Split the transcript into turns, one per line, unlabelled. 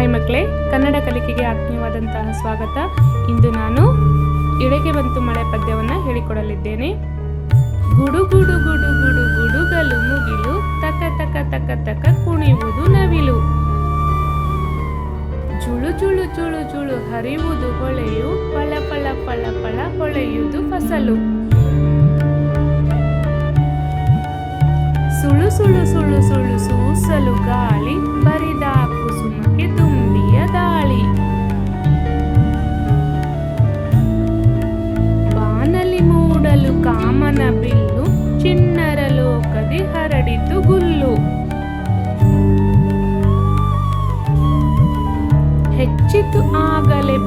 Hi ಮಕ್ಕಳೇ, ಕನ್ನಡ ಕಲಿಕೆಗೆ ಆತ್ಮೀಯವಾದಂತಹ ಸ್ವಾಗತ. ಇಂದು ನಾನು ಎಡೆಗೆ ಬಂತು ಮಳೆ ಪದ್ಯವನ್ನು ಹೇಳಿಕೊಡಲಿದ್ದೇನೆ. ಗುಡು ಗುಡು ಗುಡು ಗುಡು ಗುಡುಗಲು ಮುಗಿಲು, ತಕ ತಕ ತಕ ತಕ ಕುಣಿಯುವುದು ನವಿಲು. ಜುಳು ಜುಳು ಜುಳು ಜುಳು ಹರಿಯುವುದು ಹೊಳೆಯು, ಫಳ ಫಳ ಫಳ ಫಳ ಹೊಳೆಯುವುದು ಫಸಲು. ಸುಳು ಸುಳು ಸುಳು ಸುಳು ಸೂಸಲು ಗಾಳಿ, ಬರಿದ ಕುಸುಮಕ್ಕೆ ತುಂಬಿಯ ದಾಳಿ. ಬಾನಲಿ ಮೂಡಲು ಕಾಮನ ಬಿಲ್ಲು, ಚಿಣ್ಣರ ಲೋಕದಿ ಹರಡಿತು ಗುಲ್ಲು. ಹೆಚ್ಚಿತು ಆಗಲೇ